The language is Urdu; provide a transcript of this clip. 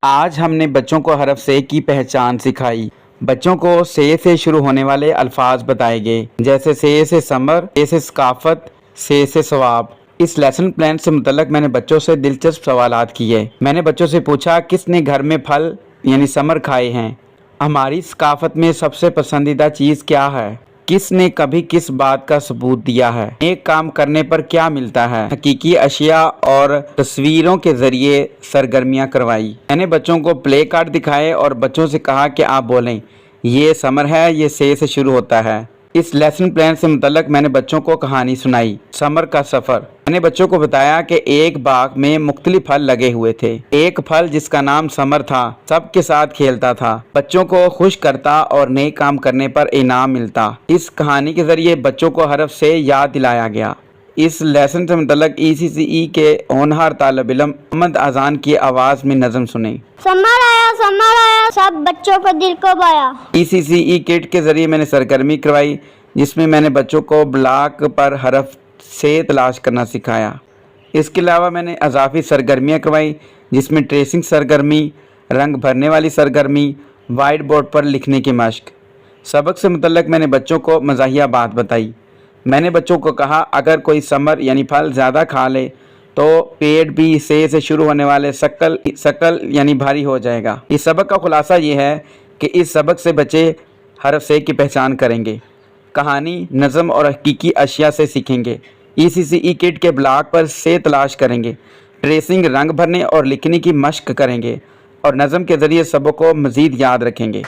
آج ہم نے بچوں کو حرف سے کی پہچان سکھائی۔ بچوں کو سے شروع ہونے والے الفاظ بتائے گئے، جیسے سے ثمر، سے ثقافت، سے ثواب۔ اس لیسن پلان سے متعلق میں نے بچوں سے دلچسپ سوالات کیے۔ میں نے بچوں سے پوچھا کس نے گھر میں پھل یعنی ثمر کھائے ہیں، ہماری ثقافت میں سب سے پسندیدہ چیز کیا ہے، کس نے کبھی کس بات کا ثبوت دیا ہے، ایک کام کرنے پر کیا ملتا ہے۔ حقیقی اشیاء اور تصویروں کے ذریعے سرگرمیاں کروائی۔ میں نے بچوں کو پلے کارڈ دکھائے اور بچوں سے کہا کہ آپ بولیں، یہ ثمر ہے، یہ سے شروع ہوتا ہے۔ اس لیسن پلان سے متعلق میں نے بچوں کو کہانی سنائی، ثمر کا سفر۔ میں نے بچوں کو بتایا کہ ایک باغ میں مختلف پھل لگے ہوئے تھے۔ ایک پھل جس کا نام ثمر تھا سب کے ساتھ کھیلتا تھا، بچوں کو خوش کرتا اور نئے کام کرنے پر انعام ملتا۔ اس کہانی کے ذریعے بچوں کو حرف سے یاد دلایا گیا۔ اس لیسن سے متعلق ECCE کے ہونہار طالب علم محمد اذان کی آواز میں نظم سنیں۔ ثمر آیا سب بچوں کو دل کو بایا۔ ECCE کٹ کے ذریعے میں نے سرگرمی کروائی جس میں میں نے بچوں کو بلاک پر حرف سے تلاش کرنا سکھایا۔ اس کے علاوہ میں نے اضافی سرگرمیاں کروائی جس میں ٹریسنگ سرگرمی، رنگ بھرنے والی سرگرمی، وائٹ بورڈ پر لکھنے کی مشق۔ سبق سے متعلق میں نے بچوں کو مزاحیہ بات بتائی۔ میں نے بچوں کو کہا اگر کوئی ثمر یعنی پھل زیادہ کھا لے تو پیٹ بھی سے شروع ہونے والے ثقل یعنی بھاری ہو جائے گا۔ اس سبق کا خلاصہ یہ ہے کہ اس سبق سے بچے حرف سے کی پہچان کریں گے، کہانی، نظم اور حقیقی اشیاء سے سیکھیں گے، ECCE کٹ کے بلاک پر سے تلاش کریں گے، ٹریسنگ، رنگ بھرنے اور لکھنے کی مشق کریں گے اور نظم کے ذریعے سبق کو مزید یاد رکھیں گے۔